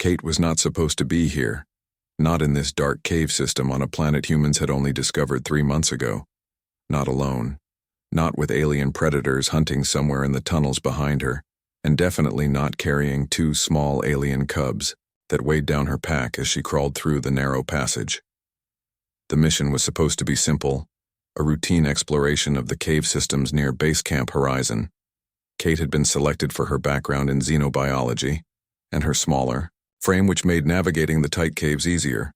Kate was not supposed to be here. Not in this dark cave system on a planet humans had only discovered 3 months ago. Not alone. Not with alien predators hunting somewhere in the tunnels behind her, and definitely not carrying 2 small alien cubs that weighed down her pack as she crawled through the narrow passage. The mission was supposed to be simple, a routine exploration of the cave systems near Base Camp Horizon. Kate had been selected for her background in xenobiology, and her smaller frame which made navigating the tight caves easier.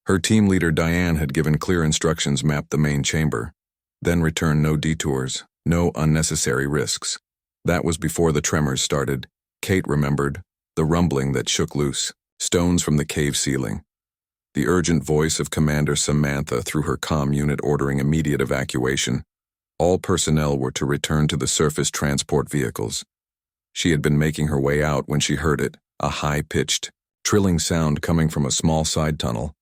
Her team leader Diane had given clear instructions: map the main chamber, then return, no detours, no unnecessary risks. That was before the tremors started. Kate remembered the rumbling that shook loose stones from the cave ceiling, the urgent voice of Commander Samantha through her comm unit ordering immediate evacuation. All personnel were to return to the surface transport vehicles. She had been making her way out when she heard it, a high-pitched, trilling sound coming from a small side tunnel.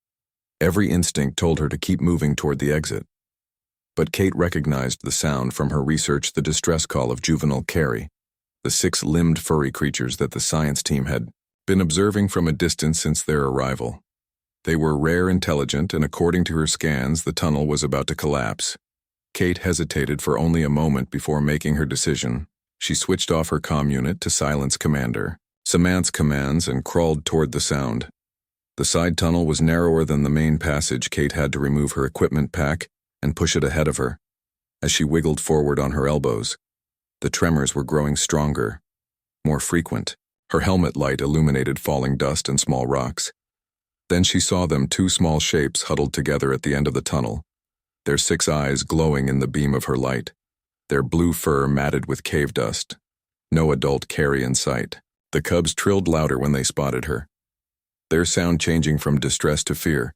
Every instinct told her to keep moving toward the exit. But Kate recognized the sound from her research, the distress call of juvenile Carrie, the 6-limbed furry creatures that the science team had been observing from a distance since their arrival. They were rare, intelligent, and according to her scans, the tunnel was about to collapse. Kate hesitated for only a moment before making her decision. She switched off her comm unit to silence Commander Samantha's commands and crawled toward the sound. The side tunnel was narrower than the main passage. Kate had to remove her equipment pack and push it ahead of her. As she wiggled forward on her elbows, the tremors were growing stronger, more frequent. Her helmet light illuminated falling dust and small rocks. Then she saw them, 2 small shapes huddled together at the end of the tunnel, their 6 eyes glowing in the beam of her light, their blue fur matted with cave dust. No adult Carrie in sight. The cubs trilled louder when they spotted her, their sound changing from distress to fear.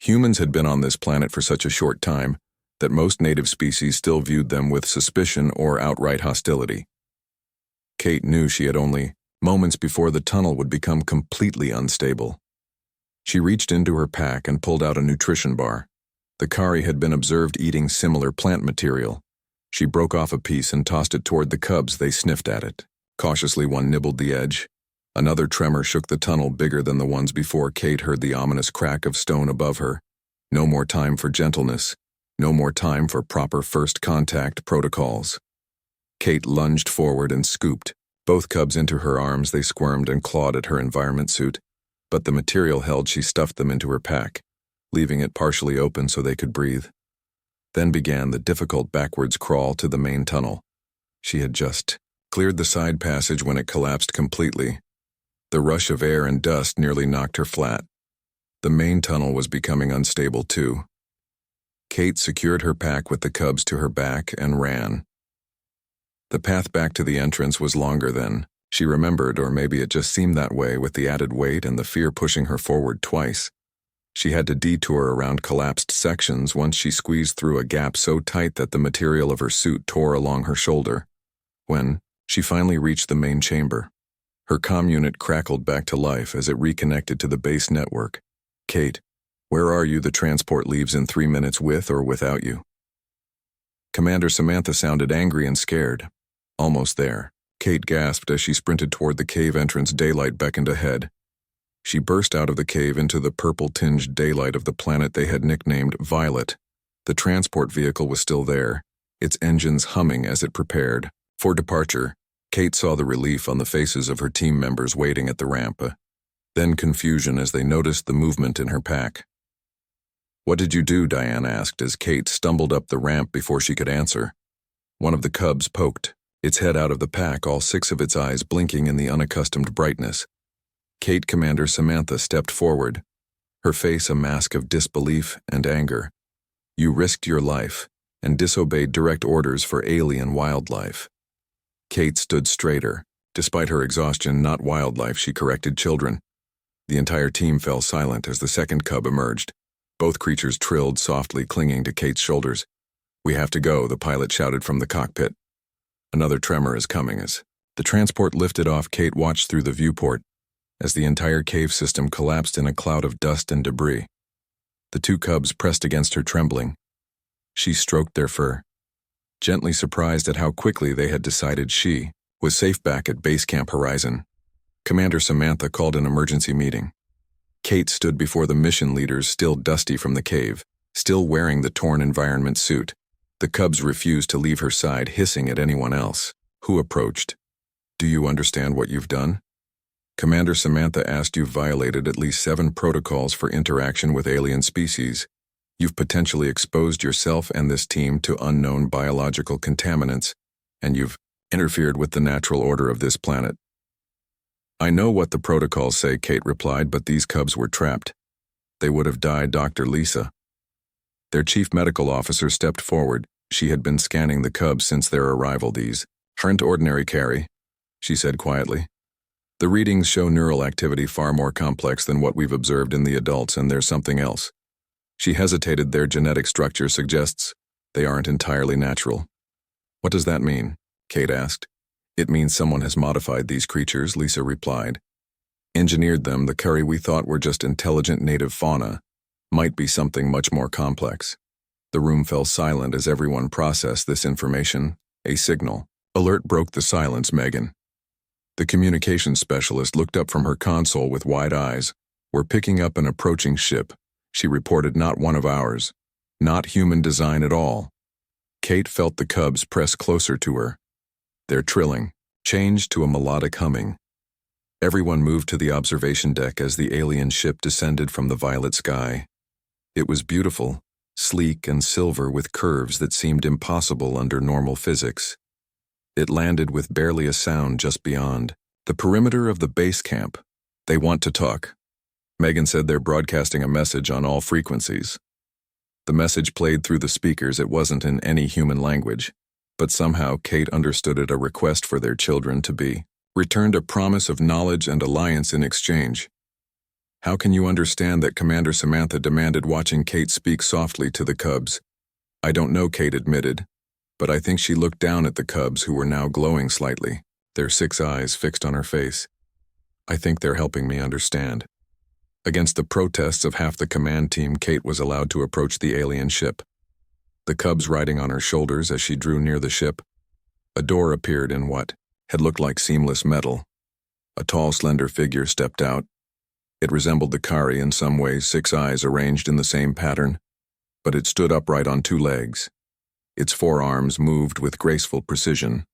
Humans had been on this planet for such a short time that most native species still viewed them with suspicion or outright hostility. Kate knew she had only moments before the tunnel would become completely unstable. She reached into her pack and pulled out a nutrition bar. The Kari had been observed eating similar plant material. She broke off a piece and tossed it toward the cubs. They sniffed at it. Cautiously, one nibbled the edge. Another tremor shook the tunnel, bigger than the ones before. Kate heard the ominous crack of stone above her. No more time for gentleness. No more time for proper first contact protocols. Kate lunged forward and scooped both cubs into her arms. They squirmed and clawed at her environment suit, but the material held. She stuffed them into her pack, leaving it partially open so they could breathe. Then began the difficult backwards crawl to the main tunnel. She had just cleared the side passage when it collapsed completely. The rush of air and dust nearly knocked her flat. The main tunnel was becoming unstable too. Kate secured her pack with the cubs to her back and ran. The path back to the entrance was longer than she remembered, or maybe it just seemed that way with the added weight and the fear pushing her forward twice. She had to detour around collapsed sections once she squeezed through a gap so tight that the material of her suit tore along her shoulder. When she finally reached the main chamber, her comm unit crackled back to life as it reconnected to the base network. "Kate, where are you? The transport leaves in 3 minutes with or without you." Commander Samantha sounded angry and scared. "Almost there," Kate gasped as she sprinted toward the cave entrance. Daylight beckoned ahead. She burst out of the cave into the purple-tinged daylight of the planet they had nicknamed Violet. The transport vehicle was still there, its engines humming as it prepared for departure. Kate saw the relief on the faces of her team members waiting at the ramp, then confusion as they noticed the movement in her pack. "What did you do?" Diane asked as Kate stumbled up the ramp before she could answer. One of the cubs poked its head out of the pack, all 6 of its eyes blinking in the unaccustomed brightness. Kate, Commander Samantha, stepped forward, her face a mask of disbelief and anger. "You risked your life and disobeyed direct orders for alien wildlife." Kate stood straighter. Despite her exhaustion, not wildlife, she corrected, children. The entire team fell silent as the second cub emerged. Both creatures trilled softly, clinging to Kate's shoulders. "We have to go," the pilot shouted from the cockpit. "Another tremor is coming." As the transport lifted off, Kate watched through the viewport as the entire cave system collapsed in a cloud of dust and debris. The 2 cubs pressed against her, trembling. She stroked their fur, gently surprised at how quickly they had decided she was safe back at Base Camp Horizon. Commander Samantha called an emergency meeting. Kate stood before the mission leaders, still dusty from the cave, still wearing the torn environment suit. The cubs refused to leave her side, hissing at anyone else who approached. "Do you understand what you've done?" Commander Samantha asked. "You've violated at least 7 protocols for interaction with alien species. You've potentially exposed yourself and this team to unknown biological contaminants, and you've interfered with the natural order of this planet." "I know what the protocols say," Kate replied, "but these cubs were trapped. They would have died." Dr. Lisa, their chief medical officer, stepped forward. She had been scanning the cubs since their arrival. "These aren't ordinary, Carrie," she said quietly. "The readings show neural activity far more complex than what we've observed in the adults, and there's something else." She hesitated. "Their genetic structure suggests they aren't entirely natural." "What does that mean?" Kate asked. "It means someone has modified these creatures," Lisa replied. "Engineered them. The Curry we thought were just intelligent native fauna might be something much more complex." The room fell silent as everyone processed this information. A signal alert broke the silence. "Megan." The communications specialist looked up from her console with wide eyes. "We're picking up an approaching ship," she reported. "Not one of ours. Not human design at all." Kate felt the cubs press closer to her. Their trilling changed to a melodic humming. Everyone moved to the observation deck as the alien ship descended from the violet sky. It was beautiful, sleek and silver, with curves that seemed impossible under normal physics. It landed with barely a sound just beyond the perimeter of the base camp. "They want to talk," Megan said. "They're broadcasting a message on all frequencies." The message played through the speakers. It wasn't in any human language, but somehow Kate understood it, a request for their children to be returned, a promise of knowledge and alliance in exchange. "How can you understand that?" Commander Samantha demanded, watching Kate speak softly to the cubs. "I don't know," Kate admitted, but I think she looked down at the cubs, who were now glowing slightly, their 6 eyes fixed on her face. "I think they're helping me understand." Against the protests of half the command team, Kate was allowed to approach the alien ship, the cubs riding on her shoulders. As she drew near the ship, a door appeared in what had looked like seamless metal. A tall, slender figure stepped out. It resembled the Kari in some ways, 6 eyes arranged in the same pattern, but it stood upright on 2 legs. Its forearms moved with graceful precision.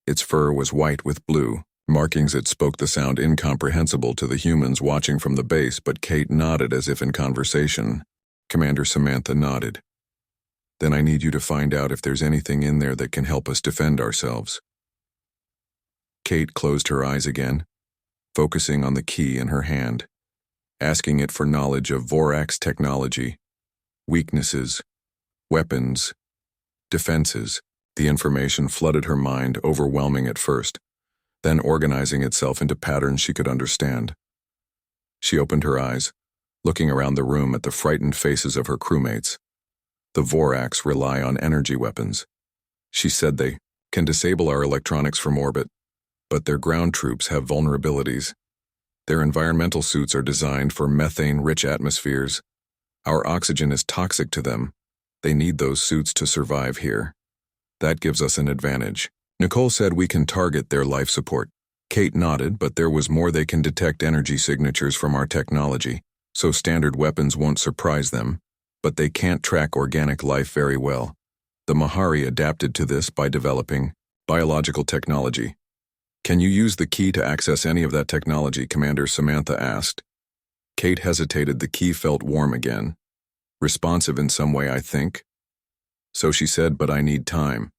Its fur was white with blue markings. It spoke the sound incomprehensible to the humans watching from the base, but Kate nodded as if in conversation. Commander Samantha nodded. "Then I need you to find out if there's anything in there that can help us defend ourselves." Kate closed her eyes again, focusing on the key in her hand, asking it for knowledge of Vorax technology, weaknesses, weapons, defenses. The information flooded her mind, overwhelming at first, then organizing itself into patterns she could understand. She opened her eyes, looking around the room at the frightened faces of her crewmates. "The Vorax rely on energy weapons," she said. "They can disable our electronics from orbit, but their ground troops have vulnerabilities. Their environmental suits are designed for methane-rich atmospheres. Our oxygen is toxic to them. They need those suits to survive here. That gives us an advantage." Nicole said, "We can target their life support." Kate nodded, "But there was more. They can detect energy signatures from our technology, so standard weapons won't surprise them, but they can't track organic life very well. The Mahari adapted to this by developing biological technology." "Can you use the key to access any of that technology?" Commander Samantha asked. Kate hesitated. The key felt warm again. "Responsive in some way, I think." "So she said, but I need time."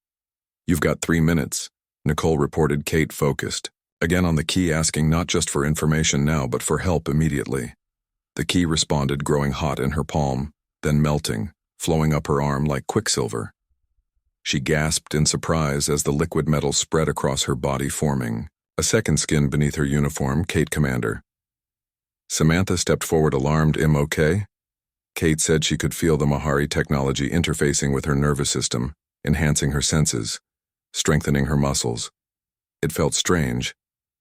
"You've got 3 minutes, Nicole reported. Kate focused again on the key, asking not just for information now, but for help immediately. The key responded, growing hot in her palm, then melting, flowing up her arm like quicksilver. She gasped in surprise as the liquid metal spread across her body, forming a second skin beneath her uniform. "Kate, Commander." Samantha stepped forward, alarmed. "Am okay?" Kate said she could feel the Mahari technology interfacing with her nervous system, enhancing her senses, strengthening her muscles. It felt strange,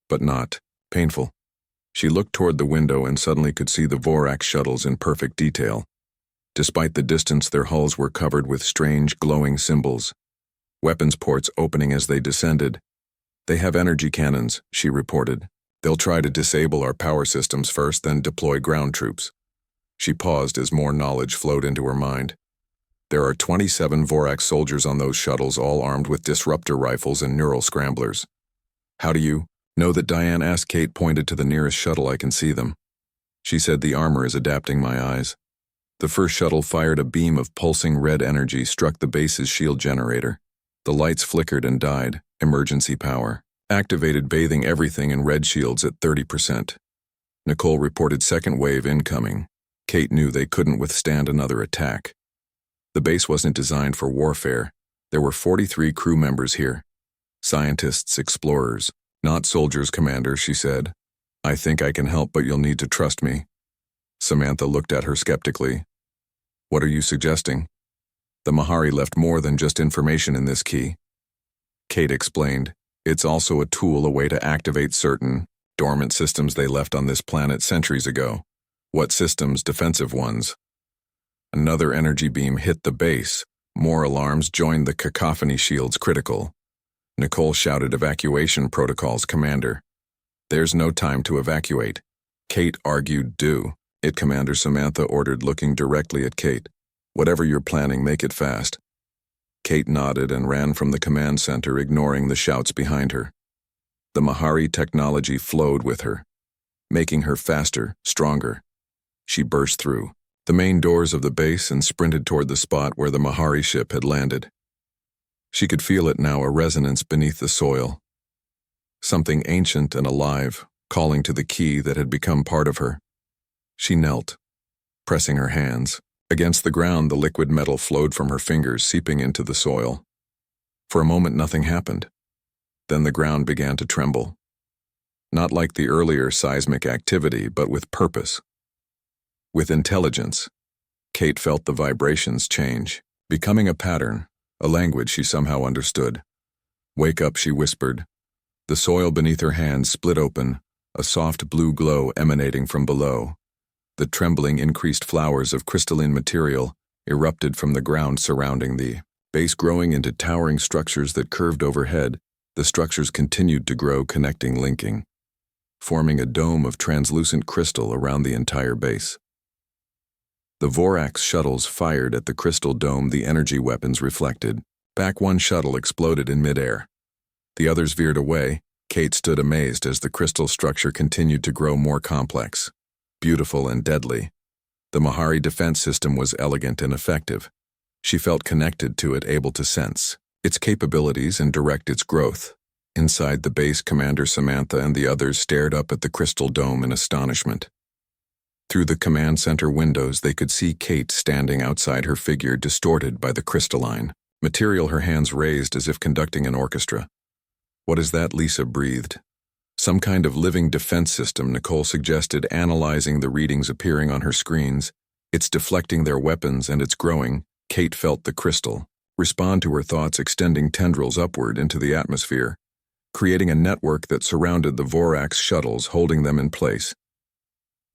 but not painful. She looked toward the window and suddenly could see the Vorax shuttles in perfect detail. Despite the distance, their hulls were covered with strange, glowing symbols, weapons ports opening as they descended. "They have energy cannons," she reported. They'll try to disable our power systems first, then deploy ground troops. She paused as more knowledge flowed into her mind. There are 27 Vorax soldiers on those shuttles, all armed with disruptor rifles and neural scramblers. How do you know that? Diane asked. Kate pointed to the nearest shuttle. I can see them. She said, the armor is adapting my eyes. The first shuttle fired a beam of pulsing red energy, struck the base's shield generator. The lights flickered and died. Emergency power activated, bathing everything in red shields at 30%. Nicole reported second wave incoming. Kate knew they couldn't withstand another attack. The base wasn't designed for warfare. There were 43 crew members here. Scientists, explorers, not soldiers, Commander, she said. I think I can help, but you'll need to trust me. Samantha looked at her skeptically. What are you suggesting? The Mahari left more than just information in this key. Kate explained. It's also a tool, a way to activate certain dormant systems they left on this planet centuries ago. What systems? Defensive ones. Another energy beam hit the base. More alarms joined the cacophony. Shields critical. Nicole shouted, evacuation protocols, Commander. There's no time to evacuate. Kate argued, do it, Commander, Samantha ordered, looking directly at Kate. Whatever you're planning, make it fast. Kate nodded and ran from the command center, ignoring the shouts behind her. The Mahari technology flowed with her, making her faster, stronger. She burst through the main doors of the base and sprinted toward the spot where the Mahari ship had landed. She could feel it now, a resonance beneath the soil. Something ancient and alive, calling to the key that had become part of her. She knelt, pressing her hands. Against the ground, the liquid metal flowed from her fingers, seeping into the soil. For a moment, nothing happened. Then the ground began to tremble. Not like the earlier seismic activity, but with purpose. With intelligence. Kate felt the vibrations change, becoming a pattern, a language she somehow understood. Wake up, she whispered. The soil beneath her hands split open, a soft blue glow emanating from below. The trembling increased. Flowers of crystalline material erupted from the ground surrounding the base, growing into towering structures that curved overhead. The structures continued to grow, connecting, linking, forming a dome of translucent crystal around the entire base. The Vorax shuttles fired at the crystal dome. The energy weapons reflected back. One shuttle exploded in midair. The others veered away. Kate stood amazed as the crystal structure continued to grow more complex, beautiful and deadly. The Mahari defense system was elegant and effective. She felt connected to it, able to sense its capabilities and direct its growth. Inside the base, Commander Samantha and the others stared up at the crystal dome in astonishment. Through the command center windows, they could see Kate standing outside, her figure distorted by the crystalline material, her hands raised as if conducting an orchestra. What is that? Lisa breathed. Some kind of living defense system, Nicole suggested, analyzing the readings appearing on her screens. It's deflecting their weapons and it's growing. Kate felt the crystal respond to her thoughts, extending tendrils upward into the atmosphere, creating a network that surrounded the Vorax shuttles, holding them in place.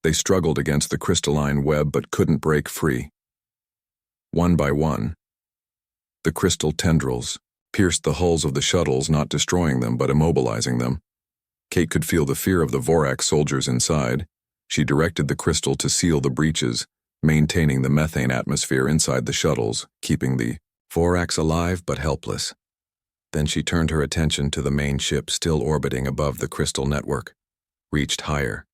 They struggled against the crystalline web but couldn't break free. One by one, the crystal tendrils pierced the hulls of the shuttles, not destroying them but immobilizing them. Kate could feel the fear of the Vorax soldiers inside. She directed the crystal to seal the breaches, maintaining the methane atmosphere inside the shuttles, keeping the Vorax alive but helpless. Then she turned her attention to the main ship, still orbiting above the crystal network, reached higher,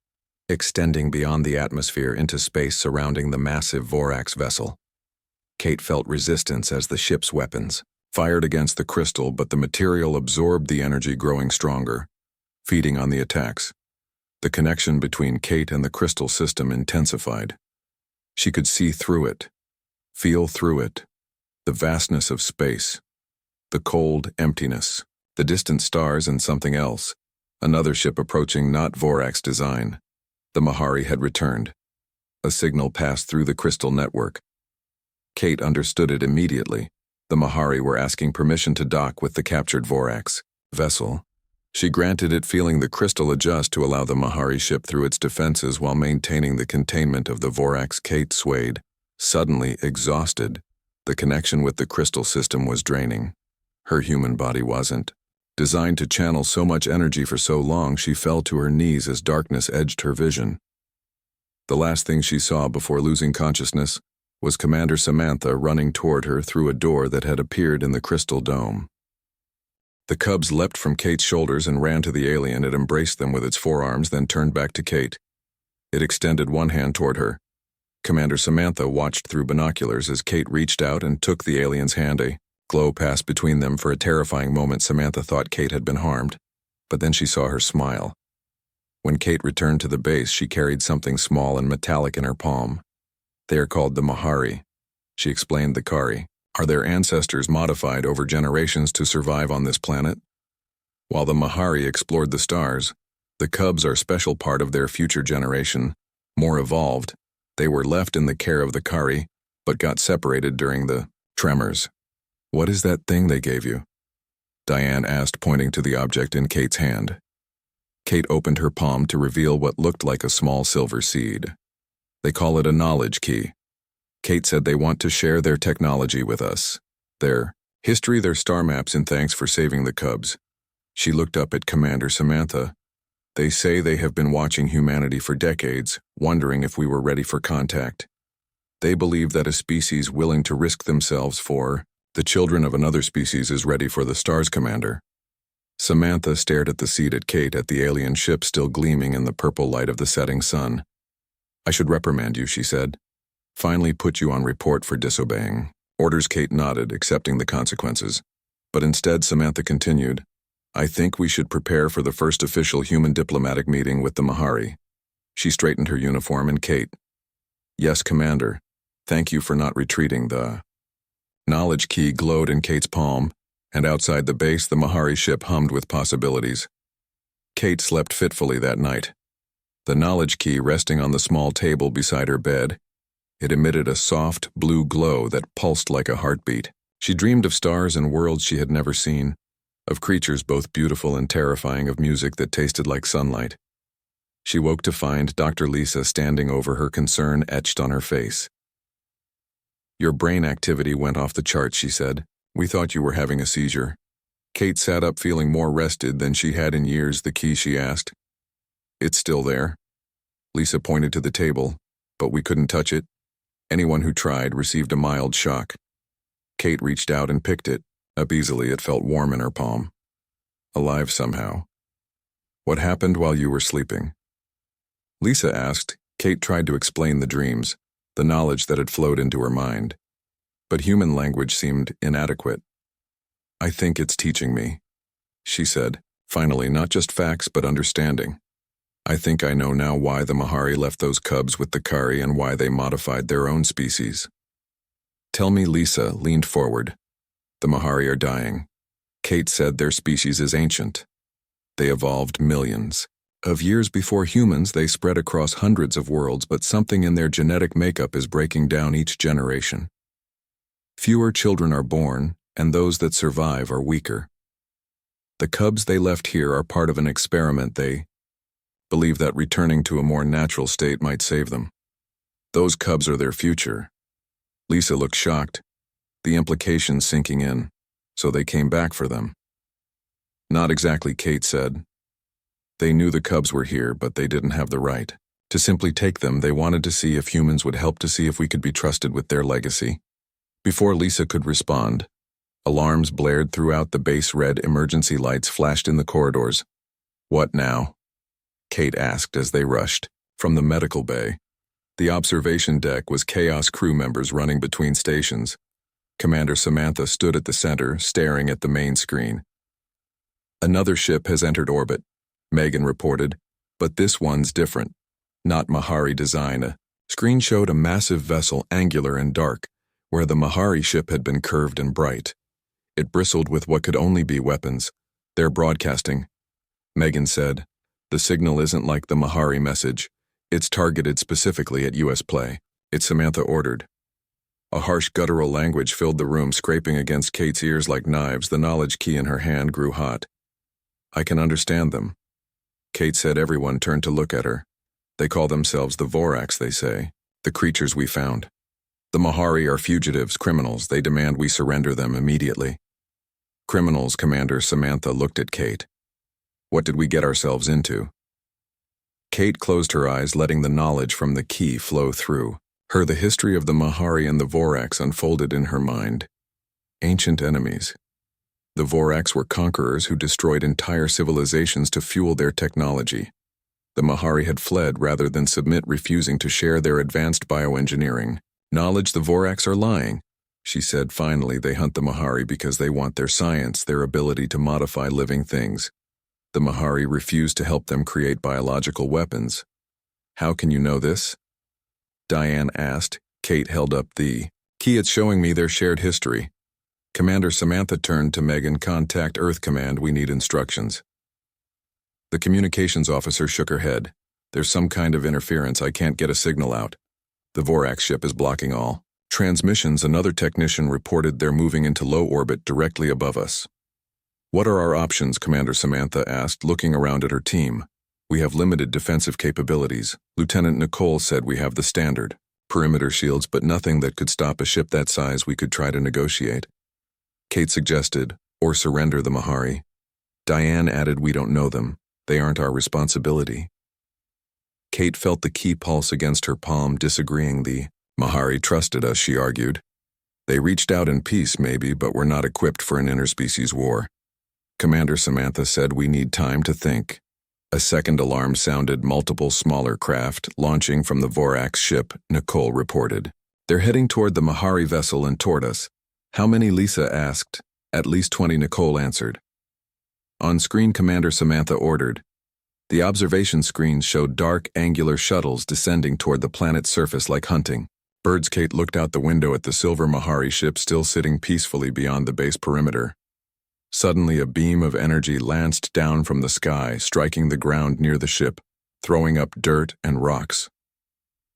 extending beyond the atmosphere into space surrounding the massive Vorax vessel. Kate felt resistance as the ship's weapons fired against the crystal, but the material absorbed the energy, growing stronger, feeding on the attacks. The connection between Kate and the crystal system intensified. She could see through it, feel through it, the vastness of space, the cold emptiness, the distant stars, and something else, another ship approaching, not Vorax design. The Mahari had returned. A signal passed through the crystal network. Kate understood it immediately. The Mahari were asking permission to dock with the captured Vorax vessel. She granted it, feeling the crystal adjust to allow the Mahari ship through its defenses while maintaining the containment of the Vorax. Kate swayed, suddenly exhausted. The connection with the crystal system was draining. Her human body wasn't. Designed to channel so much energy for so long, she fell to her knees as darkness edged her vision. The last thing she saw before losing consciousness was Commander Samantha running toward her through a door that had appeared in the crystal dome. The cubs leapt from Kate's shoulders and ran to the alien. It embraced them with its forearms, then turned back to Kate. It extended one hand toward her. Commander Samantha watched through binoculars as Kate reached out and took the alien's hand. A glow passed between them. For a terrifying moment, Samantha thought Kate had been harmed, but then she saw her smile. When Kate returned to the base, she carried something small and metallic in her palm. They are called the Mahari. She explained. The Kari are their ancestors modified over generations to survive on this planet. While the Mahari explored the stars, the cubs are a special part of their future generation, more evolved. They were left in the care of the Kari, but got separated during the tremors. What is that thing they gave you? Diane asked, pointing to the object in Kate's hand. Kate opened her palm to reveal what looked like a small silver seed. They call it a knowledge key. Kate said they want to share their technology with us. Their history, their star maps, in thanks for saving the cubs. She looked up at Commander Samantha. They say they have been watching humanity for decades, wondering if we were ready for contact. They believe that a species willing to risk themselves for the children of another species is ready for the stars, Commander. Samantha stared at the seat at Kate, at the alien ship still gleaming in the purple light of the setting sun. I should reprimand you, she said. Finally put you on report for disobeying orders. Kate nodded, accepting the consequences. But instead, Samantha continued, I think we should prepare for the first official human diplomatic meeting with the Mahari. She straightened her uniform. And Kate, yes, Commander. Thank you for not retreating. The knowledge key glowed in Kate's palm, and outside the base, the Mahari ship hummed with possibilities. Kate slept fitfully that night. The knowledge key resting on the small table beside her bed, it emitted a soft, blue glow that pulsed like a heartbeat. She dreamed of stars and worlds she had never seen, of creatures both beautiful and terrifying, of music that tasted like sunlight. She woke to find Dr. Lisa standing over her, concern etched on her face. Your brain activity went off the charts, she said. We thought you were having a seizure. Kate sat up, feeling more rested than she had in years. The key, she asked. It's still there. Lisa pointed to the table, but we couldn't touch it. Anyone who tried received a mild shock. Kate reached out and picked it up easily. It felt warm in her palm. Alive somehow. What happened while you were sleeping? Lisa asked. Kate tried to explain the dreams, the knowledge that had flowed into her mind. But human language seemed inadequate. I think it's teaching me, she said, finally, not just facts but understanding. I think I know now why the Mahari left those cubs with the Kari and why they modified their own species. Tell me. Lisa leaned forward. The Mahari are dying. Kate said their species is ancient. They evolved millions of years before humans. They spread across hundreds of worlds, but something in their genetic makeup is breaking down each generation. Fewer children are born, and those that survive are weaker. The cubs they left here are part of an experiment. They believe that returning to a more natural state might save them. Those cubs are their future. Lisa looked shocked, the implications sinking in. So they came back for them. Not exactly, Kate said. They knew the cubs were here, but they didn't have the right to simply take them. They wanted to see if humans would help, to see if we could be trusted with their legacy. Before Lisa could respond, alarms blared throughout the base. Red emergency lights flashed in the corridors. What now? Kate asked as they rushed from the medical bay. The observation deck was chaos, crew members running between stations. Commander Samantha stood at the center, staring at the main screen. Another ship has entered orbit, Megan reported, but this one's different. Not Mahari design. A screen showed a massive vessel, angular and dark, where the Mahari ship had been curved and bright. It bristled with what could only be weapons. They're broadcasting, Megan said. The signal isn't like the Mahari message. It's targeted specifically at U.S. play. It's Samantha ordered. A harsh guttural language filled the room, scraping against Kate's ears like knives. The knowledge key in her hand grew hot. I can understand them. Kate said. Everyone turned to look at her. They call themselves the Vorax, they say. The creatures we found. The Mahari are fugitives, criminals. They demand we surrender them immediately. Criminals, Commander Samantha looked at Kate. What did we get ourselves into? Kate closed her eyes, letting the knowledge from the key flow through her. The history of the Mahari and the Vorax unfolded in her mind. Ancient enemies. The Vorax were conquerors who destroyed entire civilizations to fuel their technology. The Mahari had fled rather than submit, refusing to share their advanced bioengineering knowledge. The Vorax are lying, she said. Finally, they hunt the Mahari because they want their science, their ability to modify living things. The Mahari refuse to help them create biological weapons. How can you know this? Diane asked. Kate held up the key. It's showing me their shared history. Commander Samantha turned to Megan. Contact Earth Command, we need instructions. The communications officer shook her head. There's some kind of interference, I can't get a signal out. The Vorax ship is blocking all transmissions. Another technician reported they're moving into low orbit directly above us. What are our options? Commander Samantha asked, looking around at her team. We have limited defensive capabilities. Lieutenant Nicole said we have the standard perimeter shields, but nothing that could stop a ship that size. We could try to negotiate. Kate suggested, or surrender the Mahari. Diane added, we don't know them. They aren't our responsibility. Kate felt the key pulse against her palm, disagreeing. The Mahari trusted us, she argued. They reached out in peace, maybe, but we're not equipped for an interspecies war. Commander Samantha said we need time to think. A second alarm sounded. Multiple smaller craft launching from the Vorax ship, Nicole reported. They're heading toward the Mahari vessel and toward us. How many? Lisa asked. At least 20, Nicole answered. On screen, Commander Samantha ordered. The observation screens showed dark, angular shuttles descending toward the planet's surface like hunting birds. Kate looked out the window at the silver Mahari ship still sitting peacefully beyond the base perimeter. Suddenly, a beam of energy lanced down from the sky, striking the ground near the ship, throwing up dirt and rocks.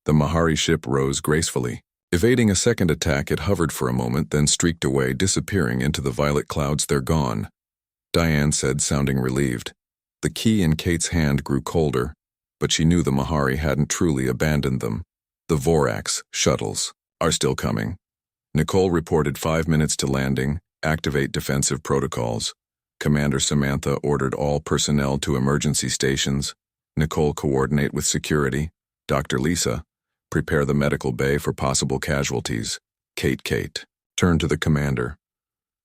The Mahari ship rose gracefully. Evading a second attack, it hovered for a moment, then streaked away, disappearing into the violet clouds. They're gone, Diane said, sounding relieved. The key in Kate's hand grew colder, but she knew the Mahari hadn't truly abandoned them. The Vorax shuttles are still coming. Nicole reported 5 minutes to landing. Activate defensive protocols. Commander Samantha ordered all personnel to emergency stations. Nicole, coordinate with security. Dr. Lisa, prepare the medical bay for possible casualties. Kate turned to the commander.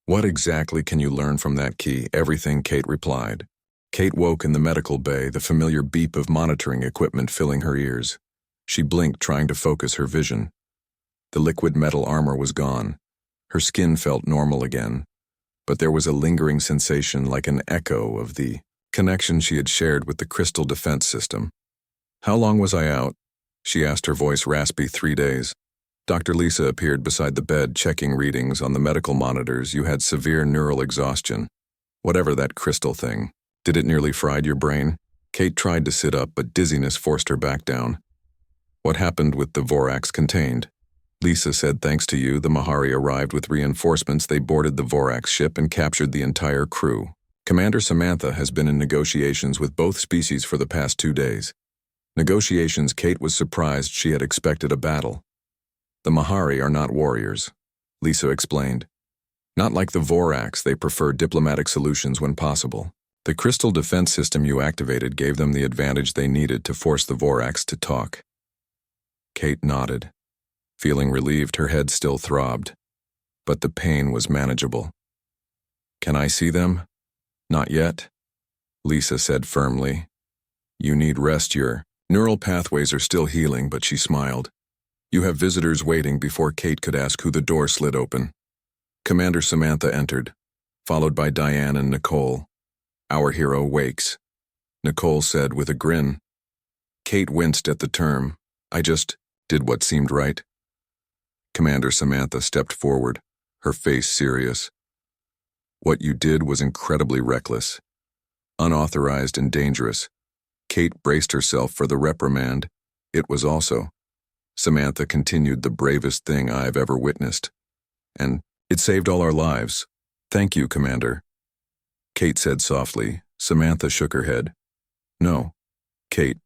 What exactly can you learn from that key? Everything, Kate replied. Kate woke in the medical bay, the familiar beep of monitoring equipment filling her ears. She blinked, trying to focus her vision. The liquid metal armor was gone. Her skin felt normal again, but there was a lingering sensation like an echo of the connection she had shared with the crystal defense system. How long was I out? She asked, her voice raspy. 3 days. Dr. Lisa appeared beside the bed, checking readings on the medical monitors. You had severe neural exhaustion. Whatever that crystal thing. Did it nearly fried your brain? Kate tried to sit up, but dizziness forced her back down. What happened with the Vorax contained? Lisa said, thanks to you, the Mahari arrived with reinforcements. They boarded the Vorax ship and captured the entire crew. Commander Samantha has been in negotiations with both species for the past 2 days. Negotiations. Kate was surprised. She had expected a battle. The Mahari are not warriors, Lisa explained. Not like the Vorax, they prefer diplomatic solutions when possible. The crystal defense system you activated gave them the advantage they needed to force the Vorax to talk. Kate nodded. Feeling relieved, her head still throbbed, but the pain was manageable. Can I see them? Not yet, Lisa said firmly. You need rest. Your neural pathways are still healing, but she smiled. You have visitors waiting. Before Kate could ask who, the door slid open. Commander Samantha entered, followed by Diane and Nicole. Our hero wakes, Nicole said with a grin. Kate winced at the term. I just did what seemed right. Commander Samantha stepped forward, her face serious. What you did was incredibly reckless, unauthorized and dangerous. Kate braced herself for the reprimand. It was also, Samantha continued, the bravest thing I've ever witnessed. And it saved all our lives. Thank you, Commander. Kate said softly. Samantha shook her head. No, Kate.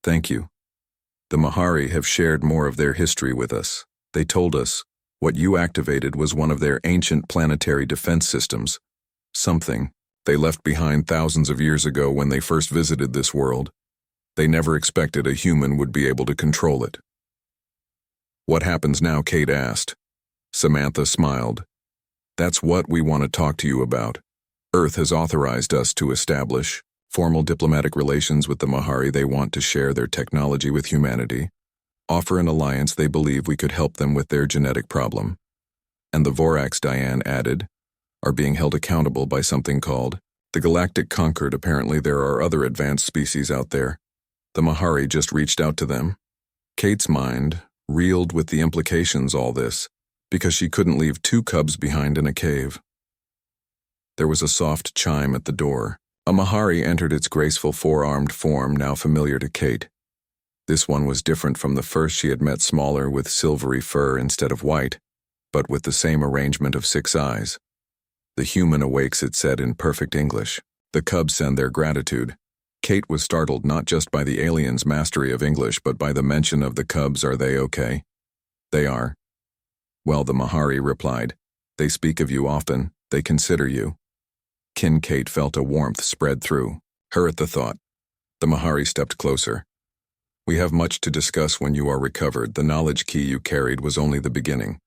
Thank you. The Mahari have shared more of their history with us. They told us what you activated was one of their ancient planetary defense systems, something they left behind thousands of years ago when they first visited this world. They never expected a human would be able to control it. What happens now? Kate asked. Samantha smiled. That's what we want to talk to you about. Earth has authorized us to establish formal diplomatic relations with the Mahari. They want to share their technology with humanity, offer an alliance they believe we could help them with their genetic problem. And the Vorax, Diane added, are being held accountable by something called the Galactic Concord. Apparently there are other advanced species out there. The Mahari just reached out to them. Kate's mind reeled with the implications all this, because she couldn't leave two cubs behind in a cave. There was a soft chime at the door. A Mahari entered its graceful four-armed form, now familiar to Kate. This one was different from the first she had met, smaller with silvery fur instead of white, but with the same arrangement of 6 eyes. The human awakes, it said in perfect English. The cubs send their gratitude. Kate was startled not just by the alien's mastery of English, but by the mention of the cubs. Are they okay? They are. Well, the Mahari replied. They speak of you often. They consider you. Kate felt a warmth spread through her at the thought. The Mahari stepped closer. We have much to discuss when you are recovered. The knowledge key you carried was only the beginning.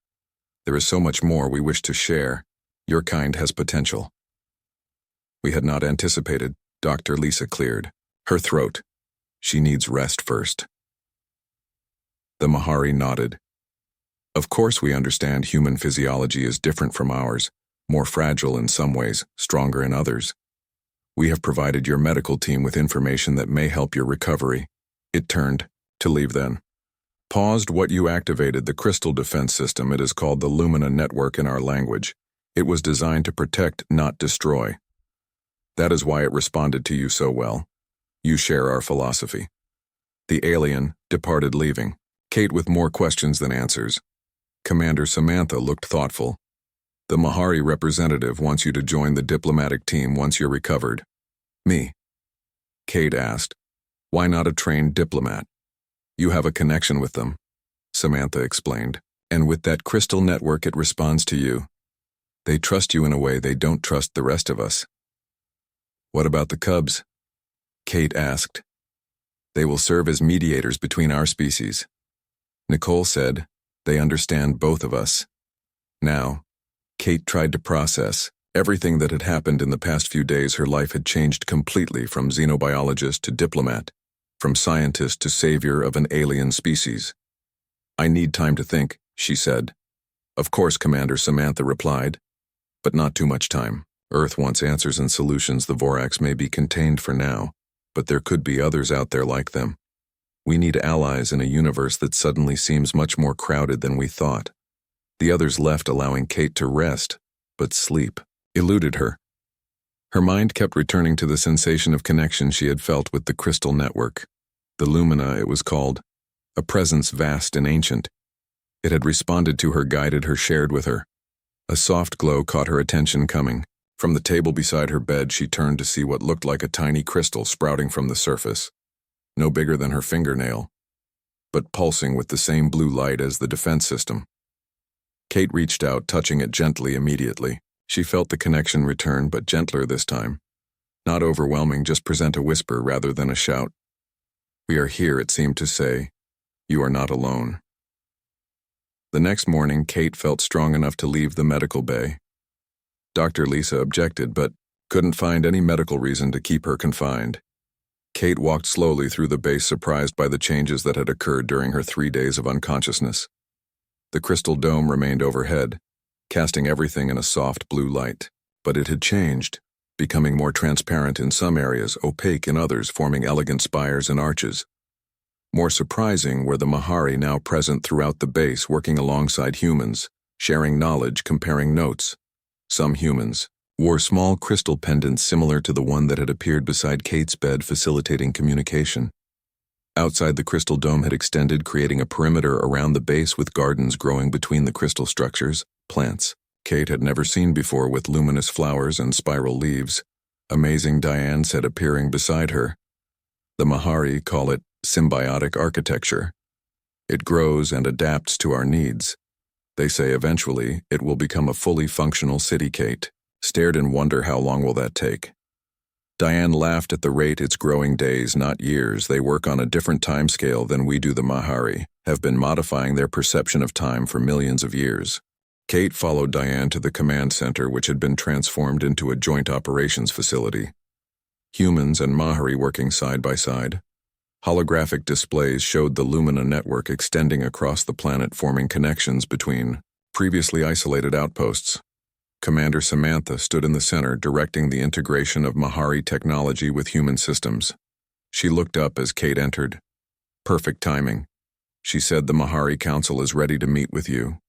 There is so much more we wish to share. Your kind has potential. We had not anticipated. Dr. Lisa cleared her throat. She needs rest first. The Mahari nodded. Of course we understand human physiology is different from ours, more fragile in some ways, stronger in others. We have provided your medical team with information that may help your recovery. It turned to leave then. Paused. What you activated the crystal defense system. It is called the Lumina network in our language. It was designed to protect, not destroy. That is why it responded to you so well. You share our philosophy. The alien departed, leaving Kate with more questions than answers. Commander Samantha looked thoughtful. The Mahari representative wants you to join the diplomatic team once you're recovered. Me? Kate asked. Why not a trained diplomat? You have a connection with them, Samantha explained. And with that crystal network it responds to you. They trust you in a way they don't trust the rest of us. What about the cubs? Kate asked. They will serve as mediators between our species. Nicole said, they understand both of us. Now, Kate tried to process everything that had happened in the past few days. Her life had changed completely, from xenobiologist to diplomat, from scientist to savior of an alien species. I need time to think, she said. Of course, Commander, Samantha replied. But not too much time. Earth wants answers and solutions. The Vorax may be contained for now, but there could be others out there like them. We need allies in a universe that suddenly seems much more crowded than we thought. The others left, allowing Kate to rest, but sleep eluded her. Her mind kept returning to the sensation of connection she had felt with the crystal network. The Lumina, it was called, a presence vast and ancient. It had responded to her, guided her, shared with her. A soft glow caught her attention coming. From the table beside her bed, she turned to see what looked like a tiny crystal sprouting from the surface. No bigger than her fingernail, but pulsing with the same blue light as the defense system. Kate reached out, touching it gently. Immediately, she felt the connection return, but gentler this time. Not overwhelming, just present a whisper rather than a shout. We are here, it seemed to say. You are not alone. The next morning, Kate felt strong enough to leave the medical bay. Dr. Lisa objected, but couldn't find any medical reason to keep her confined. Kate walked slowly through the base, surprised by the changes that had occurred during her 3 days of unconsciousness. The crystal dome remained overhead, casting everything in a soft blue light, but it had changed, becoming more transparent in some areas, opaque in others, forming elegant spires and arches. More surprising were the Mahari, now present throughout the base, working alongside humans, sharing knowledge, comparing notes. Some humans wore small crystal pendants similar to the one that had appeared beside Kate's bed, facilitating communication. Outside, the crystal dome had extended, creating a perimeter around the base with gardens growing between the crystal structures, plants Kate had never seen before, with luminous flowers and spiral leaves. Amazing, Diane said, appearing beside her. The Mahari call it symbiotic architecture. It grows and adapts to our needs. They say eventually it will become a fully functional city, Kate. stared in wonder. How long will that take? Diane laughed. At the rate it's growing days, not years. They work on a different timescale than we do. The Mahari have been modifying their perception of time for millions of years. Kate followed Diane to the command center, which had been transformed into a joint operations facility. Humans and Mahari working side by side. Holographic displays showed the Lumina network extending across the planet, forming connections between previously isolated outposts. Commander Samantha stood in the center, directing the integration of Mahari technology with human systems. She looked up as Kate entered. Perfect timing. She said, "The Mahari Council is ready to meet with you."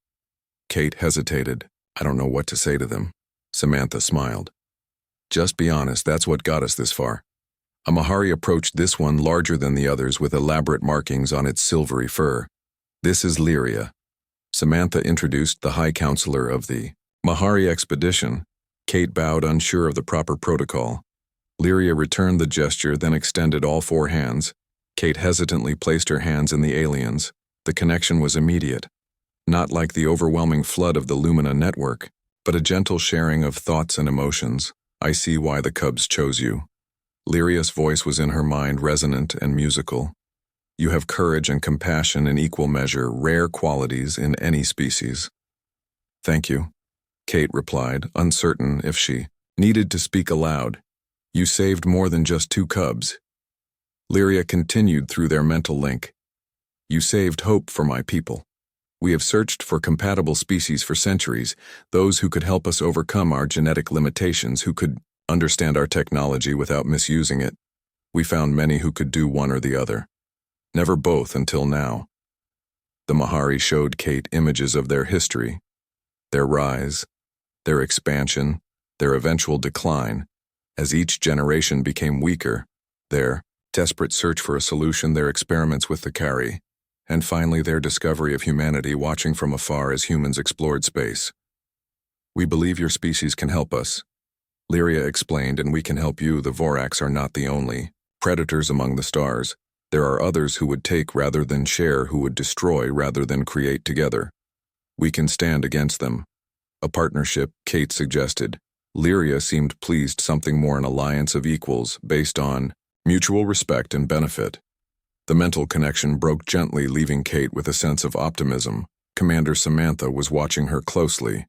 Kate hesitated. "I don't know what to say to them." Samantha smiled. "Just be honest, that's what got us this far." A Mahari approached, this one larger than the others with elaborate markings on its silvery fur. "This is Lyria." Samantha introduced the High Counselor of the Mahari expedition. Kate bowed, unsure of the proper protocol. Lyria returned the gesture, then extended all four hands. Kate hesitantly placed her hands in the aliens. The connection was immediate. Not like the overwhelming flood of the Lumina network, but a gentle sharing of thoughts and emotions. "I see why the Cubs chose you." Lyria's voice was in her mind, resonant and musical. "You have courage and compassion in equal measure, rare qualities in any species." "Thank you," Kate replied, uncertain if she needed to speak aloud. "You saved more than just two cubs." Lyria continued through their mental link. "You saved hope for my people. We have searched for compatible species for centuries, those who could help us overcome our genetic limitations, who could understand our technology without misusing it. We found many who could do one or the other. Never both until now." The Mahari showed Kate images of their history, their rise, their expansion, their eventual decline. As each generation became weaker, their desperate search for a solution, their experiments with the Kari, and finally their discovery of humanity watching from afar as humans explored space. "We believe your species can help us," Lyria explained, "and we can help you. The Vorax are not the only predators among the stars. There are others who would take rather than share, who would destroy rather than create together. We can stand against them." "A partnership," Kate suggested. Lyria seemed pleased. "Something more, an alliance of equals, based on mutual respect and benefit." The mental connection broke gently, leaving Kate with a sense of optimism. Commander Samantha was watching her closely.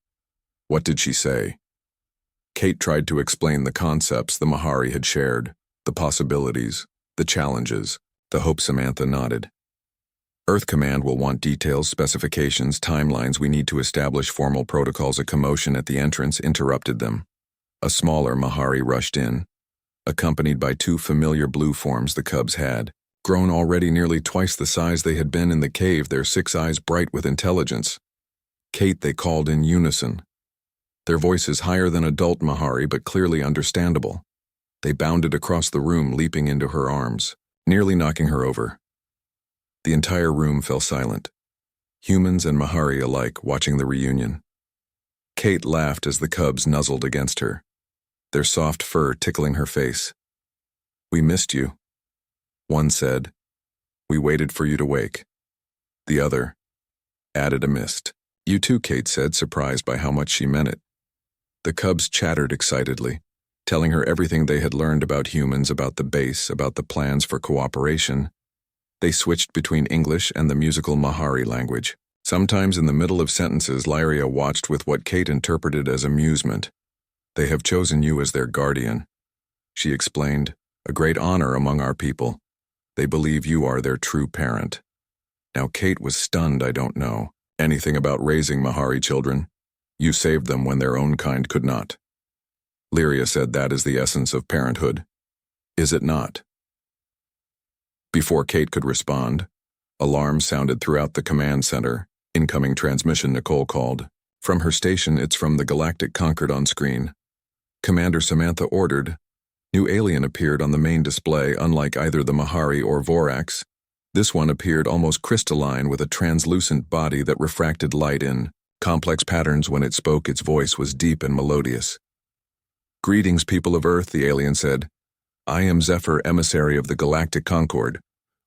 What did she say? Kate tried to explain the concepts the Mahari had shared, the possibilities, the challenges, the hope. Samantha nodded. "Earth Command will want details, specifications, timelines. We need to establish formal protocols." A commotion at the entrance interrupted them. A smaller Mahari rushed in, accompanied by two familiar blue forms the Cubs had, grown already nearly twice the size they had been in the cave, their 6 eyes bright with intelligence. "Kate," they called in unison. Their voices higher than adult Mahari, but clearly understandable. They bounded across the room, leaping into her arms, nearly knocking her over. The entire room fell silent, humans and Mahari alike watching the reunion. Kate laughed as the Cubs nuzzled against her, their soft fur tickling her face. "We missed you," one said. "We waited for you to wake." The other added a mist. "You too," Kate said, surprised by how much she meant it. The Cubs chattered excitedly, telling her everything they had learned about humans, about the base, about the plans for cooperation. They switched between English and the musical Mahari language. Sometimes in the middle of sentences, Lyria watched with what Kate interpreted as amusement. "They have chosen you as their guardian," she explained, "a great honor among our people. They believe you are their true parent." Now Kate was stunned. "I don't know anything about raising Mahari children. You saved them when their own kind could not." Lyria said, "That is the essence of parenthood. Is it not?" Before Kate could respond, alarms sounded throughout the command center. "Incoming transmission," Nicole called. From her station, "It's from the Galactic Concord on screen." Commander Samantha ordered. New alien appeared on the main display. Unlike either the Mahari or Vorax, this one appeared almost crystalline, with a translucent body that refracted light in complex patterns. When it spoke, its voice was deep and melodious. "Greetings, people of Earth," the alien said. "I am Zephyr, emissary of the Galactic Concord.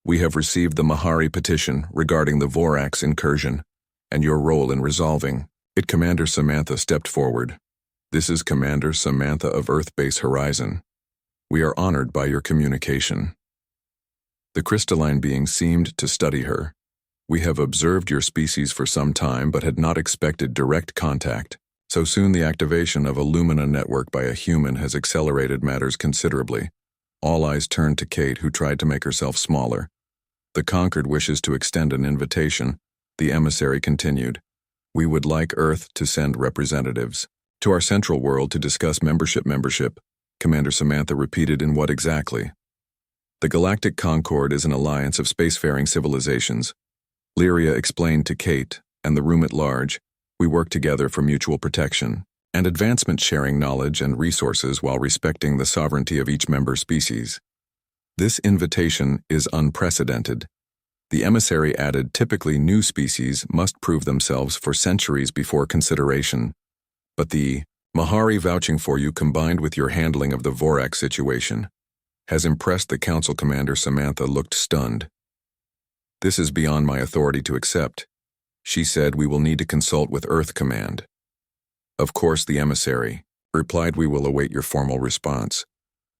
We have received the Mahari petition regarding the Vorax incursion and your role in resolving it." Commander Samantha stepped forward. This is Commander Samantha of Earth Base Horizon. We are honored by your communication. The crystalline being seemed to study her. We have observed your species for some time but had not expected direct contact. So soon the activation of a Lumina network by a human has accelerated matters considerably. All eyes turned to Kate, who tried to make herself smaller. The Conquered wishes to extend an invitation. The emissary continued. We would like Earth to send representatives to our central world to discuss membership. Commander Samantha repeated. In what exactly? The Galactic Concord is an alliance of spacefaring civilizations. Lyria explained to Kate and the room at large. We work together for mutual protection and advancement, sharing knowledge and resources while respecting the sovereignty of each member species. This invitation is unprecedented. The emissary added, typically new species must prove themselves for centuries before consideration. But the Mahari vouching for you, combined with your handling of the Vorak situation, has impressed the Council. Commander Samantha looked stunned. This is beyond my authority to accept. She said we will need to consult with Earth Command. Of course, the emissary replied. We will await your formal response.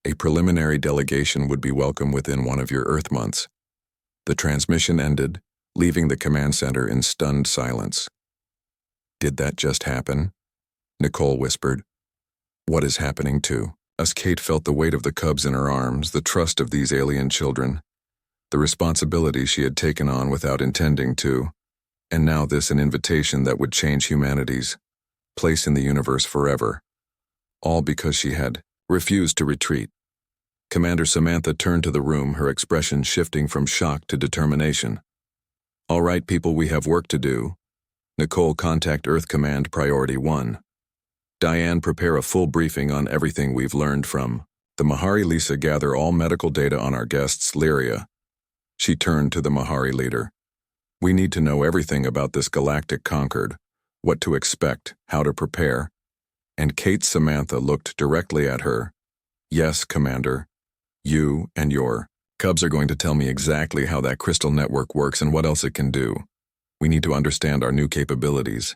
A preliminary delegation would be welcome within one of your Earth months. The transmission ended, leaving the command center in stunned silence. Did that just happen? Nicole whispered. What is happening to us? Kate felt the weight of the cubs in her arms, the trust of these alien children, the responsibility she had taken on without intending to, and now this, an invitation that would change humanity's place in the universe forever. All because she had refused to retreat. Commander Samantha turned to the room, her expression shifting from shock to determination. All right, people, we have work to do. Nicole, contact Earth Command Priority 1. Diane, prepare a full briefing on everything we've learned from the Mahari. Lisa, gather all medical data on our guests. Lyria. She turned to the Mahari leader. We need to know everything about this Galactic Concord, what to expect, how to prepare. And Kate. Samantha looked directly at her. Yes, Commander. You and your cubs are going to tell me exactly how that crystal network works and what else it can do. We need to understand our new capabilities.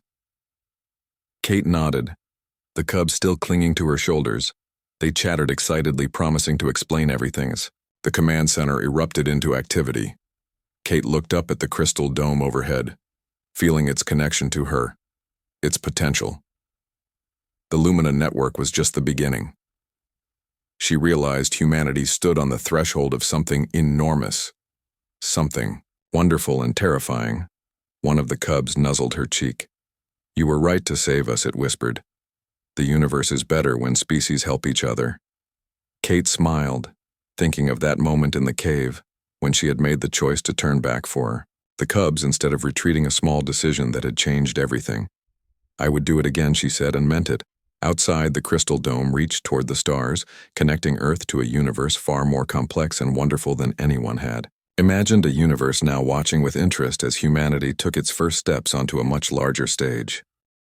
Kate nodded, the cubs still clinging to her shoulders. They chattered excitedly, promising to explain everything. The command center erupted into activity. Kate looked up at the crystal dome overhead, feeling its connection to her, its potential. The Lumina network was just the beginning. She realized humanity stood on the threshold of something enormous, something wonderful and terrifying. One of the cubs nuzzled her cheek. You were right to save us, it whispered. The universe is better when species help each other. Kate smiled, thinking of that moment in the cave when she had made the choice to turn back for the cubs instead of retreating, a small decision that had changed everything. I would do it again, she said, and meant it. Outside, the crystal dome reached toward the stars, connecting Earth to a universe far more complex and wonderful than anyone had imagined. A universe now watching with interest as humanity took its first steps onto a much larger stage.